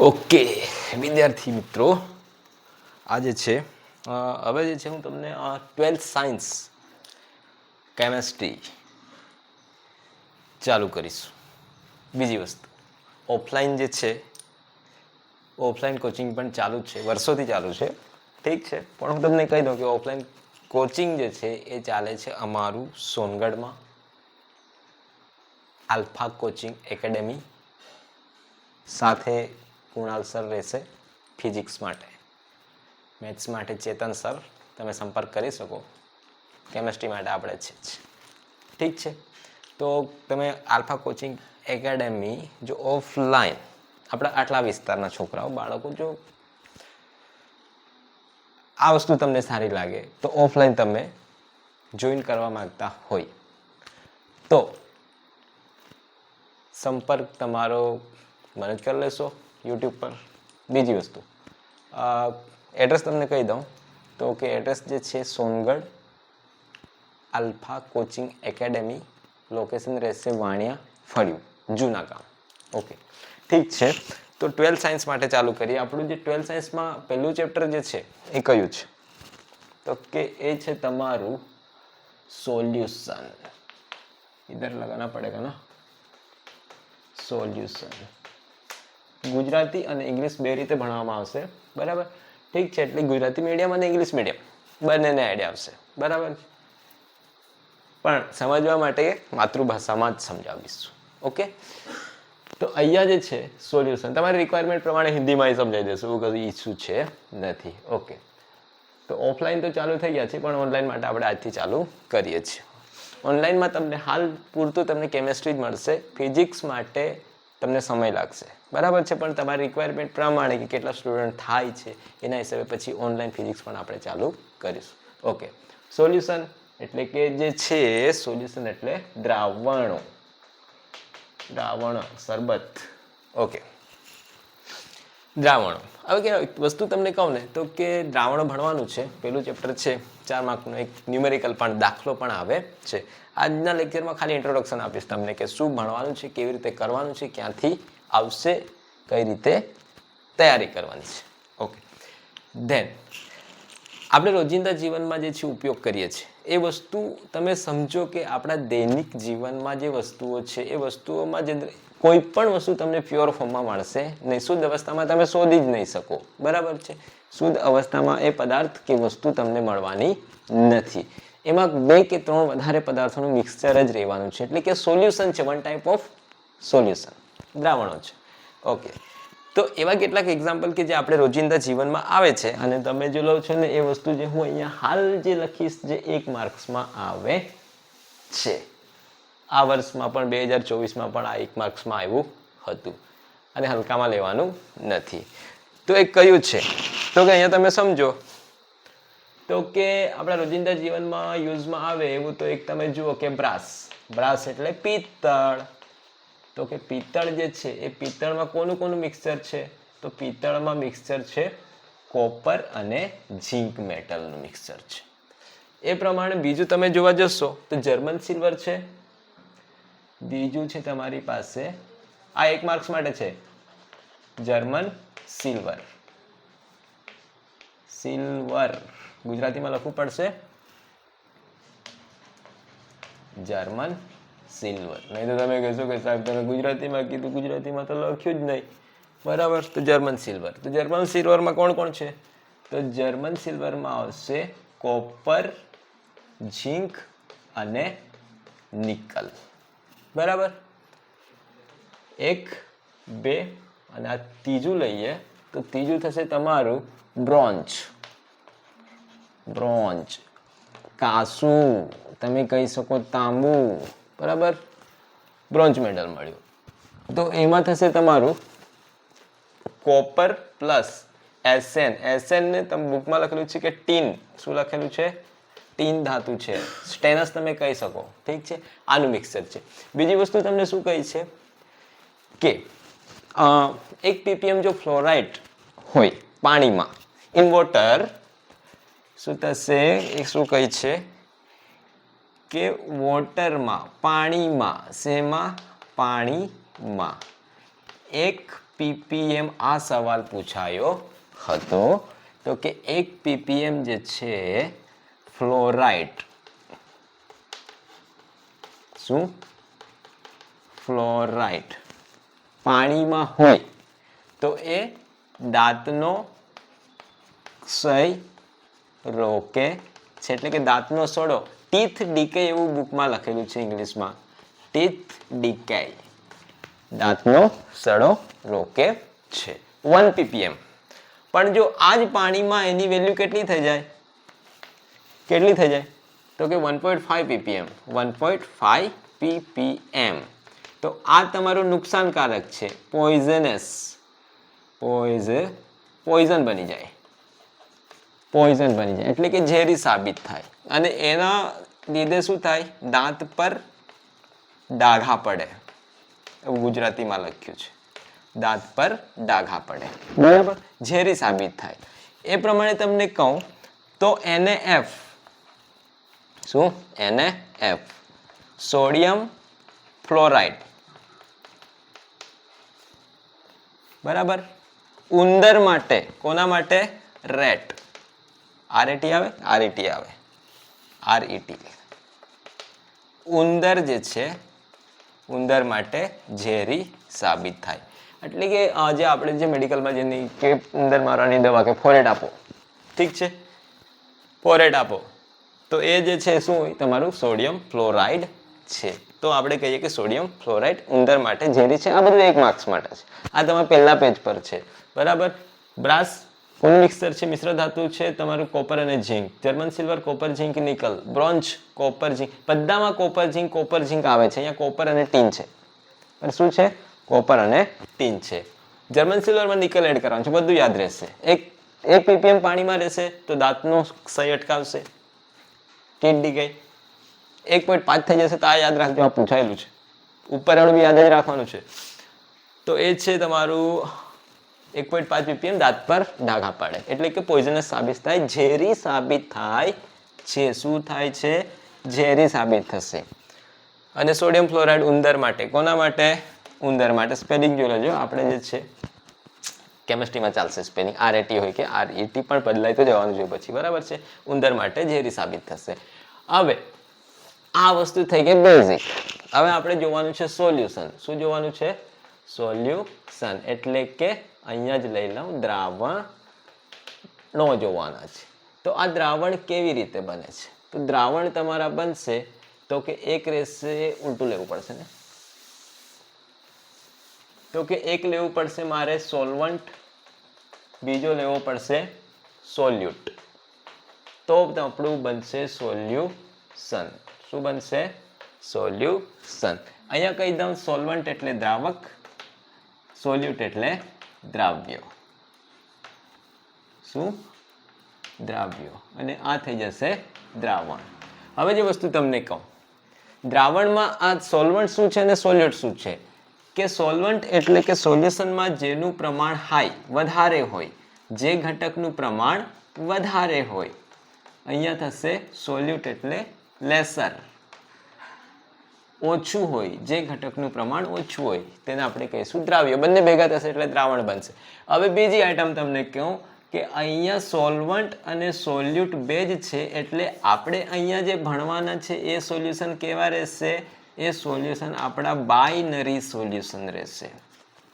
Okay વિદ્યાર્થી મિત્રો, આજે છે હવે જે છે હું તમને 12th સાયન્સ કેમેસ્ટ્રી ચાલુ કરીશું. બીજી વસ્તુ, ઓફલાઈન જે છે ઓફલાઈન કોચિંગ પણ ચાલુ જ છે, વર્ષોથી ચાલુ છે, ઠીક છે. પણ હું તમને કહી દઉં કે ઓફલાઈન કોચિંગ જે છે એ ચાલે છે અમારું સોનગઢમાં આલ્ફા કોચિંગ એકેડેમી, સાથે કુણાલ સર રહેશે ફિઝિક્સ માટે, મેથ્સ માટે ચેતન સર તમે સંપર્ક કરી શકો, કેમેસ્ટ્રી માટે આપણે છે જ, ઠીક છે. તો તમે આલ્ફા કોચિંગ એકેડેમી જો ઓફલાઈન આપણા આટલા વિસ્તારના છોકરાઓ બાળકો જો આ વસ્તુ તમને સારી લાગે તો ઓફલાઈન તમે જોઈન કરવા માંગતા હોય તો સંપર્ક તમારો મને જ કરી લેશો યુટ્યુબ પર. બીજી વસ્તુ, એડ્રેસ તમને કહી દઉં તો કે એડ્રેસ જે છે Songadh alpha coaching academy, location રહેશે વાણિયા ફળિયું, જૂના ગામ. ઓકે, ઠીક છે. તો 12 સાયન્સ માટે ચાલુ કરીએ. આપણું જે 12 સાયન્સમાં પહેલું ચેપ્ટર જે છે એ કયું છે તો કે એ છે તમારું સોલ્યુશન. ઇધર લગાના પડેગા ના, સોલ્યુશન. ગુજરાતી અને ઇંગ્લિશ બે રીતે ભણવામાં આવશે, બરાબર, ઠીક છે. એટલે ગુજરાતી મીડિયમ અને ઇંગ્લિશ મીડિયમ બંનેને આઈડિયા આવશે, બરાબર. પણ સમજવા માટે માતૃભાષામાં જ સમજાવીશું. ઓકે, તો અહીંયા જે છે સોલ્યુશન તમારી રિક્વાયરમેન્ટ પ્રમાણે હિન્દીમાં સમજાવી દેશું, એવું કઈ ઇસ્યુ છે નથી. ઓકે, તો ઓફલાઈન તો ચાલુ થઈ ગયા છે, પણ ઓનલાઈન માટે આપણે આજથી ચાલુ કરીએ છીએ. ઓનલાઈનમાં તમને હાલ પૂરતું તમને કેમેસ્ટ્રી જ મળશે, ફિઝિક્સ માટે તમને સમય લાગશે, બરાબર છે. પણ તમારી રિક્વાયરમેન્ટ પ્રમાણે કે કેટલા સ્ટુડન્ટ થાય છે એના હિસાબે પછી ઓનલાઈન ફિઝિક્સ પણ આપણે ચાલુ કરીશું. ઓકે, સોલ્યુશન એટલે કે જે છે સોલ્યુશન એટલે દ્રાવણો, દ્રાવણ શરબત. ઓકે, દ્રાવણો. હવે કે વસ્તુ તમને કહું ને તો કે દ્રાવણો ભણવાનું છે, પેલું ચેપ્ટર છે 4 માર્કનું, એક ન્યુમેરિકલ પણ દાખલો પણ આવે છે. આજના લેક્ચરમાં ખાલી ઇન્ટ્રોડક્શન આપીશ તમને કે શું ભણવાનું છે, કેવી રીતે કરવાનું છે, ક્યાંથી આવશે, કઈ રીતે તૈયારી કરવાની છે. ઓકે, ધેન આપણે રોજિંદા જીવનમાં જે છે ઉપયોગ કરીએ છીએ એ વસ્તુ તમે સમજો કે આપણા દૈનિક જીવનમાં જે વસ્તુઓ છે એ વસ્તુઓમાં જે કોઈ પણ વસ્તુ તમને પ્યોર ફોર્મમાં મળશે નહીં, શુદ્ધ અવસ્થામાં તમે શોધી જ નહીં શકો, બરાબર છે. શુદ્ધ અવસ્થામાં એ પદાર્થ કે વસ્તુ તમને મળવાની નથી, એમાં 2 કે 3 વધારે પદાર્થોનું મિક્સચર જ રહેવાનું છે, એટલે કે સોલ્યુશન છે, વન ટાઈપ ઓફ સોલ્યુશન, દ્રાવણો છે. ઓકે, તો એવા કેટલાક એક્ઝામ્પલ કે જે આપણે રોજિંદા જીવનમાં આવે છે અને તમે જો લો છો ને એ વસ્તુ જે હું અહીંયા હાલ જે લખીશ જે 1 માર્ક્સમાં આવે છે. આ વર્ષમાં પણ 2024માં પણ આ 1 માર્ક્સમાં આવ્યું હતું અને હલકામાં લેવાનું નથી. તો એ કયું છે તો કે અહીંયા તમે સમજો તો કે આપણા રોજિંદા જીવનમાં યુઝમાં આવે એવું તો એક તમે જુઓ કે બ્રાસ. બ્રાસ એટલે પિત્તળ. તો કે પિત્તળ જે છે એ પિત્તળમાં કોનું મિક્સચર છે તો પિત્તળમાં મિક્સચર છે કોપર અને ઝિંક મેટલનું મિક્સચર છે. એ પ્રમાણે બીજું તમે જોવા જશો તો જર્મન સિલ્વર છે, બીજું છે તમારી પાસે આ 1 માર્ક્સ માટે છે જર્મન સિલ્વર. સિલ્વર ગુજરાતીમાં લખવું પડશે જર્મન સિલ્વર, નહીં તો તમે કહેશો કે સાહેબ તમે ગુજરાતીમાં કીધું, ગુજરાતીમાં તો લખ્યું જ નહીં, બરાબર. તો જર્મન સિલ્વર, તો જર્મન સિલ્વરમાં કોણ કોણ છે તો જર્મન સિલ્વરમાં આવશે કોપર, ઝિંક અને નિકલ, બરાબર. 1 2 અને આ ત્રીજું લઈએ તો ત્રીજું થશે તમારું બ્રોન્ઝ. બ્રોન્ઝ, કાંસુ, તમે કહી શકો તાંબુ, બરાબર. બ્રોન્ઝ મેડલ મળ્યું તો એમાં થશે તમારું કોપર પ્લસ એસએન. એસએન ને તમે બુકમાં લખેલું છે કે ટીન, શું લખેલું છે ટીન ધાતુ છે, સ્ટેનસ તમે કહી શકો, ઠીક છે. આનું મિક્સચર છે. બીજી વસ્તુ તમને શું કહી છે કે 1 ppm જો ફ્લોરાઇડ હોય પાણીમાં ઇન વોટર શું થશે, એ શું કહે છે કે વોટરમાં પાણીમાં, શેમાં પાણીમાં 1 ppm આ સવાલ પૂછાયો હતો તો કે 1 ppm જે છે ફ્લોરાઇડ શું ફ્લોરાઇડ પાણીમાં હોય તો એ દાંતનો ક્ષય રોકે છે એટલે કે દાંતનો સડો ટીથ ડીકે એવું બુકમાં લખેલું છે ઇંગ્લિશમાં ટીથ ડીકે દાંતનો સડો રોકે છે 1 ppm પણ જો આ જ પાણીમાં એની વેલ્યુ કેટલી થઈ જાય તો કે 1.5 ppm 1.5 ppm તો આ તમારું નુકસાનકારક છે પોઈઝનસ પોઈઝન બની જાય એટલે કે ઝેરી સાબિત થાય અને એના લીધે શું થાય દાંત પર ડાઘા પડે એવું ગુજરાતીમાં લખ્યું છે દાંત પર ડાઘા પડે બરાબર ઝેરી સાબિત થાય એ પ્રમાણે તમને કહું તો NaF શું NaF સોડિયમ ફ્લોરાઇડ બરાબર ઉંદર માટે કોના માટે રેટ RAT આવે ઉંદર જે છે ઉંદર માટે ઝેરી સાબિત થાય એટલે કે જે આપણે જે મેડિકલમાં જેની કે ઉંદર મારવાની દવા કે ફોરેટ આપો ઠીક છે ફોરેટ આપો તો એ જે છે શું તમારું સોડિયમ ફ્લોરાઇડ છે તો આપણે કહીએ કે સોડિયમ ફ્લોરાઇડ ઉંદર માટે ઝેરી છે આ બધું 1 માર્ક્સ માટે છે આ તમારા પહેલા પેજ પર છે બરાબર બ્રાસ કોનું મિક્સર છે મિશ્ર ધાતુ છે તમારું કોપર અને ઝીંક જર્મન સિલ્વર કોપર ઝીંક નિકલ બ્રોન્ઝ કોપર ઝીંક બધામાં કોપર ઝીંક આવે છે અહીંયા કોપર અને ટીન છે પણ શું છે કોપર અને ટીન છે જર્મન સિલ્વરમાં નિકલ એડ કરવાનું છે બધું યાદ રહેશે 1 ppm પાણીમાં રહેશે તો દાંતનો ક્ષય અટકાવશે ટીટ ડીકે 1.5 થઈ જશે તો આ યાદ રાખજો આ પૂછાયેલું છે ઉપરવાળું બી યાદ જ રાખવાનું છે તો એ છે તમારું 1.5 ppm દાંત પર ડાઘા પડે એટલે કે પોઈઝનસ સાબિત થાય ઝેરી સાબિત થાય છે શું થાય છે ઝેરી સાબિત થશે અને સોડિયમ ફ્લોરાઇડ ઉંદર માટે કોના માટે ઉંદર માટે સ્પેલિંગ જોઈ લેજો આપણે જે છે કેમિસ્ટ્રીમાં ચાલશે સ્પેલિંગ RAT હોય કે RET પણ બદલાઈ તો જવાનું છે પછી બરાબર છે ઉંદર માટે ઝેરી સાબિત થશે હવે આ વસ્તુ થઈ ગઈ બેઝિક હવે આપણે જોવાનું છે સોલ્યુશન શું જોવાનું છે સોલ્યુશન એટલે કે અહીંયા જ લઈ લઉં દ્રાવણો જોવાના છે તો આ દ્રાવણ કેવી રીતે બને છે તો દ્રાવણ તમારા બનશે તો કે એક રહેશે ઉલટું લેવું પડશે ને તો કે એક લેવું પડશે મારે સોલ્વન્ટ બીજો લેવો પડશે સોલ્યુટ તો આપણું બનશે સોલ્યુશન શું બનશે સોલ્યુશન અહીંયા કહી દઉં સોલ્વન્ટ એટલે દ્રાવક સોલ્યુટ એટલે દ્રાવ્ય શું દ્રાવ્ય અને આ થઈ જશે દ્રાવણ હવે જે વસ્તુ તમને કહું દ્રાવણમાં આ સોલ્વન્ટ શું છે અને સોલ્યુટ શું છે કે સોલ્વન્ટ એટલે કે સોલ્યુશનમાં જેનું પ્રમાણ હાઈ વધારે હોય જે ઘટકનું પ્રમાણ વધારે હોય અહીંયા થશે સોલ્યુટ એટલે લેસર ઓછું હોય જે ઘટકનું પ્રમાણ ઓછું હોય તેને આપણે કહીશું દ્રાવ્ય બંને ભેગા થશે એટલે દ્રાવણ બનશે હવે બીજી આઈટમ તમને કહું કે અહીંયા સોલ્વન્ટ અને સોલ્યુટ બે જ છે એટલે આપણે અહીંયા જે ભણવાના છે એ સોલ્યુશન કેવા રહેશે એ સોલ્યુશન આપણા બાઇનરી સોલ્યુશન રહેશે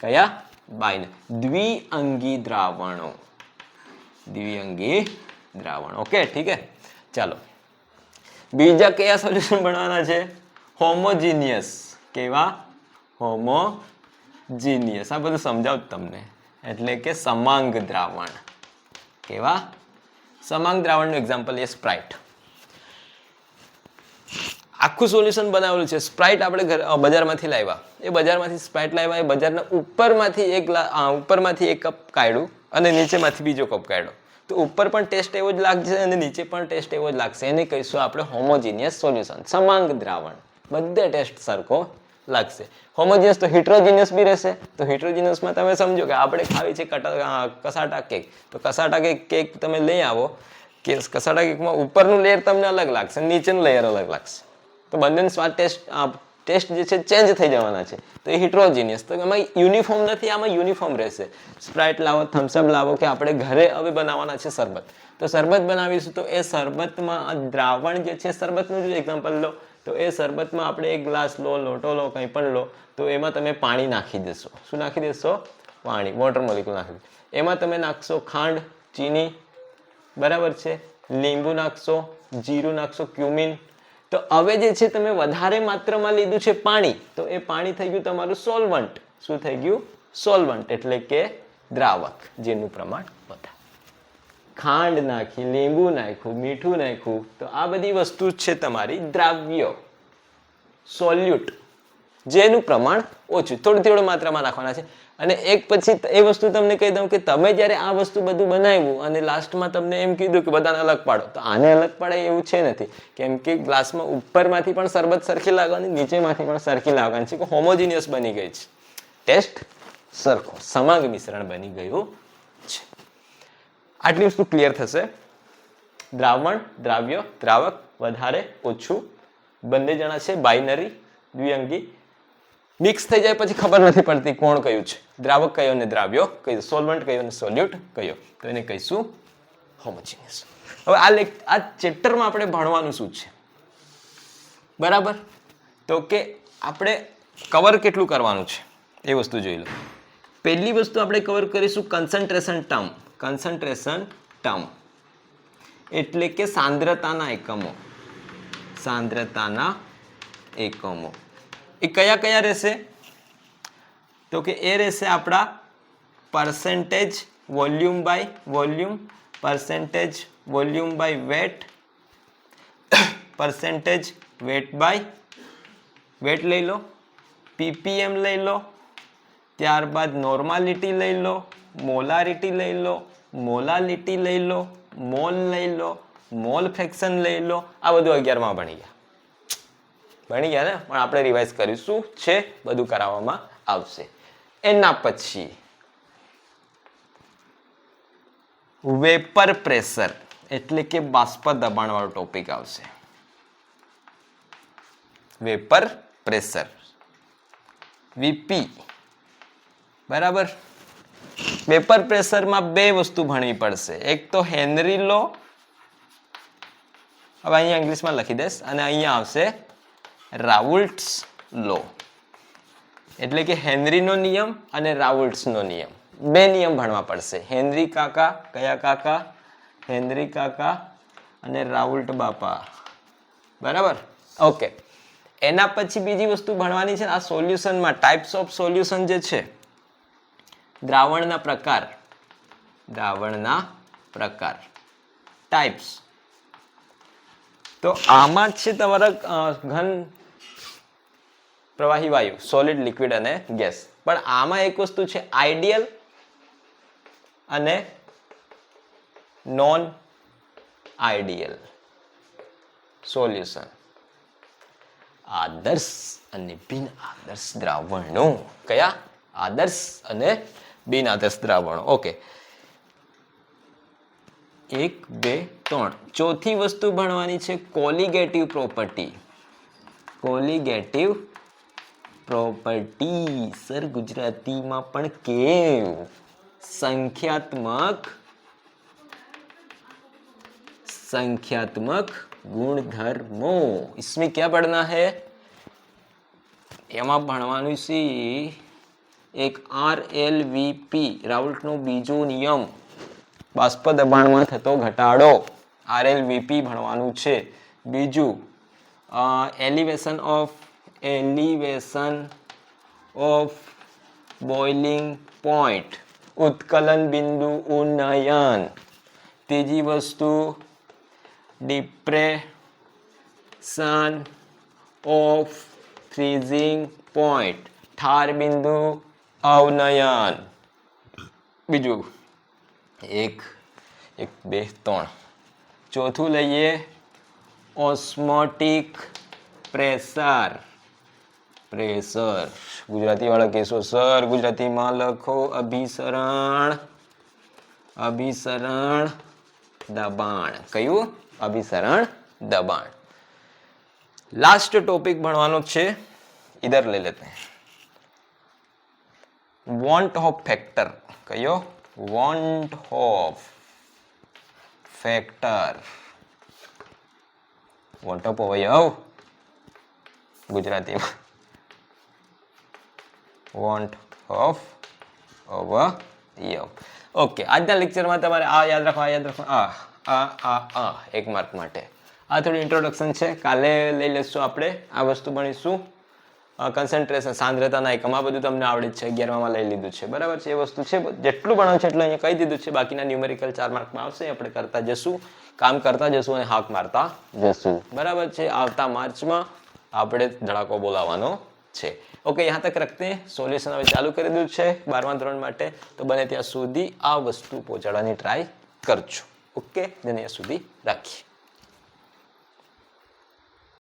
કયા દ્વિઅંગી દ્રાવણો ઓકે ઠીક હે ચાલો બીજા કયા સોલ્યુશન ભણવાના છે હોમોજીનિયસ કેવા હોમોજીનિયસ આ બધું સમજાવું તમને એટલે કે સમાંગ દ્રાવણ કેવા સમાંગ દ્રાવણનું એક્ઝામ્પલ એ સ્પ્રાઇટ આખું સોલ્યુશન બનાવેલું છે સ્પ્રાઇટ આપણે બજારમાંથી લાવ્યા એ બજારમાંથી સ્પ્રાઇટ લાવ્યા એ બજારના ઉપરમાંથી એક કપ કાઢ્યું અને નીચેમાંથી બીજો કપ કાઢ્યો તો ઉપર પણ ટેસ્ટ એવો જ લાગશે અને નીચે પણ ટેસ્ટ એવો જ લાગશે એને કહીશું આપણે હોમોજીનિયસ સોલ્યુશન સમાંગ દ્રાવણ બધે ટેસ્ટ સરખો લાગશે હોમોજીનિયસ તો હિટ્રોજીનિયસ બી રહેશે તો હિટ્રોજીનિયસમાં તમે સમજો કે આપણે ખાવી છે કસાટા કેક તો કસાટા કેક તમે લઈ આવો કે કસાટા કેકમાં ઉપરનું લેયર તમને અલગ લાગશે નીચેનું લેયર અલગ લાગશે તો બંનેનો સ્વાદ ટેસ્ટ ટેસ્ટ જે છે ચેન્જ થઈ જવાના છે. તો એ હિટ્રોજીનિયસ, તો એમાં યુનિફોર્મ નથી, આમાં યુનિફોર્મ રહેશે. સ્પ્રાઇટ લાવો, થમ્સઅપ લાવો, કે આપણે ઘરે હવે બનાવવાના છે શરબત, તો શરબત બનાવીશું તો એ શરબતમાં દ્રાવણ જે છે, શરબતનું જ એક્ઝામ્પલ લો, તો એ શરબતમાં આપણે એક ગ્લાસ લો, લોટો લો, કંઈ પણ લો, તો એમાં તમે પાણી નાખી દેશો. શું નાખી દેશો? પાણી, વોટર મોલિક્યુલ નાખી દેશો. એમાં તમે નાખશો ખાંડ, ચીની, બરાબર છે, લીંબુ નાખશો, જીરું નાખશો, ક્યુમિન. તો હવે જે છે તમે વધારે માત્રામાં લીધું છે પાણી, તો એ પાણી થઈ ગયું તમારું સોલ્વન્ટ. શું થઈ ગયું? સોલ્વન્ટ, એટલે કે દ્રાવક, જેનું પ્રમાણ વધારે. ખાંડ નાખી, લીંબુ નાખ્યું, મીઠું નાખ્યું, તો આ બધી વસ્તુ છે તમારી દ્રાવ્યો, સોલ્યુટ, જેનું પ્રમાણ ઓછું, થોડી માત્રામાં નાખવાના છે. અને એક પછી એ વસ્તુ તમને કહી દઉં કે તમે જ્યારે આ વસ્તુ બધું બનાવ્યું અને લાસ્ટમાં તમને એમ કીધું કે બધાને અલગ પાડો, તો આને અલગ પાડાય એવું છે નથી, કેમ કે ગ્લાસમાં ઉપરમાંથી પણ શરબત સરખી લાગવાની, નીચેમાંથી પણ સરખી લાગવાની છે, કે હોમોજીનિયસ બની ગઈ છે, ટેસ્ટ સરખો, સમાંગ મિશ્રણ બની ગયું છે. આટલી વસ્તુ ક્લિયર થશે. દ્રાવણ, દ્રાવ્ય, દ્રાવક, વધારે ઓછું, બંને જણા છે બાઇનરી, દ્વિઅંગી. મિક્સ થઈ જાય પછી ખબર નથી પડતી કોણ કયું છે, દ્રાવક કયો ને દ્રાવ્યો કયો, સોલ્વન્ટ કયો ને સોલ્યુટ કયો, તો એને કહીશું હોમોજીનિયસ. હવે આ ચેપ્ટરમાં આપણે ભણવાનું શું છે, બરાબર? તો કે આપણે કવર કેટલું કરવાનું છે એ વસ્તુ જોઈ લો. પહેલી વસ્તુ આપણે કવર કરીશું કન્સન્ટ્રેશન ટર્મ. કન્સન્ટ્રેશન ટર્મ એટલે કે સાંદ્રતાના એકમો. સાંદ્રતાના એકમો એ કયા કયા રહેશે? તો કે એ રહેશે આપણા percentage volume by volume, percentage volume by weight, percentage weight by weight લઈ લો, પીપીએમ લઈ લો, ત્યારબાદ નોર્માલિટી લઈ લો, મોલારિટી લઈ લો, મોલાલિટી લઈ લો, મોલ લઈ લો, મોલ ફ્રેક્શન લઈ લો. આ બધું 11માં ભણી ગયા ને, પણ આપણે રિવાઇઝ કરીશું છે, બધું કરાવવામાં આવશે. એના પછી વેપર પ્રેશર એટલે કે બાષ્પ દબાણ વાળો ટોપિક આવશે. વેપર પ્રેશર, વીપી, બરાબર? વેપર પ્રેશરમાં બે વસ્તુ ભણવી પડશે. એક તો હેનરી લો, હવે અહીંયા ઇંગ્લિશમાં લખી દઈશ, અને અહીંયા આવશે રાઉલ્ટ્સ લો, એટલે કે હેનરીનો નિયમ અને રાઉલ્ટ્સનો નિયમ. બે નિયમ ભણવા પડશે. હેનરી કાકા, કયા કાકા? હેનરી કાકા અને રાઉલ્ટ બાપા, બરાબર? ઓકે. એના પછી બીજી વસ્તુ ભણવાની છે, આ સોલ્યુશનમાં ટાઈપ્સ ઓફ સોલ્યુશન જે છે, દ્રાવણના પ્રકાર, દ્રાવણના પ્રકાર, ટાઈપ્સ. તો આમાં છે તમારા ઘન, પ્રવાહી વાયુ, સોલિડ, લિક્વિડ અને ગેસ. પણ આમાં એક વસ્તુ છે આઈડિયલ અને નોન આઈડિયલ સોલ્યુશન. આદર્શ અને બિન આદર્શ દ્રાવણો. કયા? આદર્શ અને બિન આદર્શ દ્રાવણો. ઓકે, 1 2 3. ચોથી વસ્તુ ભણવાની છે colligative property. Colligative property sir ગુજરાતીમાં પણ કેવું? संख्यात्मक गुणधर्मो. इसमें क्या पढ़ना है? એમાં ભણવાનું છે એક RLVP, રાઉલ્ટનો બીજો નિયમ, બાષ્પ દબાણમાં થતો ઘટાડો. RLVP ભણવાનું છે. બીજું એલિવેશન ઓફ બોઇલિંગ પોઈન્ટ, ઉત્કલન બિંદુ ઉન્નયન. ત્રીજી વસ્તુ ડિપ્રેશન ઓફ ફ્રીઝિંગ પોઈન્ટ, ઠાર બિંદુ અવનયન. બીજું 1 2 3. ચોથું લઈએ ઓસ્મોટિક પ્રેશર. ગુજરાતી વાળા કહેશો સર ગુજરાતીમાં લખો અભિસરણ દબાણ. કયું? અભિસરણ દબાણ. લાસ્ટ ટોપિક ભણવાનો છે इधर ले लेते हैं, वॉन्ट ऑफ फैक्टर, कहो want of factor, want of अवयव गुजराती में वॉन्ट ऑफ अवयव। ओके, આજના લેક્ચરમાં તમારે આ યાદ રાખો, આ યાદ રાખો, આ એક માર્ક માટે આ થોડું ઇન્ટ્રોડક્શન છે, કાલે લઈ લેશું આપણે આ વસ્તુ ભણીશું કન્સન્ટ્રેશન, સાંદ્રતાના એકમ, આ બધું તમને આવડે છે, 11માં લઈ લીધું છે, બરાબર છે, એ વસ્તુ છે, જેટલું ભણવાનું છે એટલું અહીંયા કહી દીધું છે, બાકીના ન્યુમેરિકલ 4 માર્કમાં આવશે, આપણે કરતા જશું, કામ કરતા જશું અને હાક મારતા જશું, બરાબર છે। આવતા માર્ચમાં આપણે ધડાકો બોલાવવાનો છે। ओके, यहाँ तक रखते हैं, सोल्यूशन હવે ચાલુ કરી દીધું છે 12મા ધોરણ માટે, તો બને ત્યાં સુધી આ વસ્તુ પહોંચાડવાની ટ્રાય કરજો। ઓકે, તેને અહીંયા સુધી રાખીએ।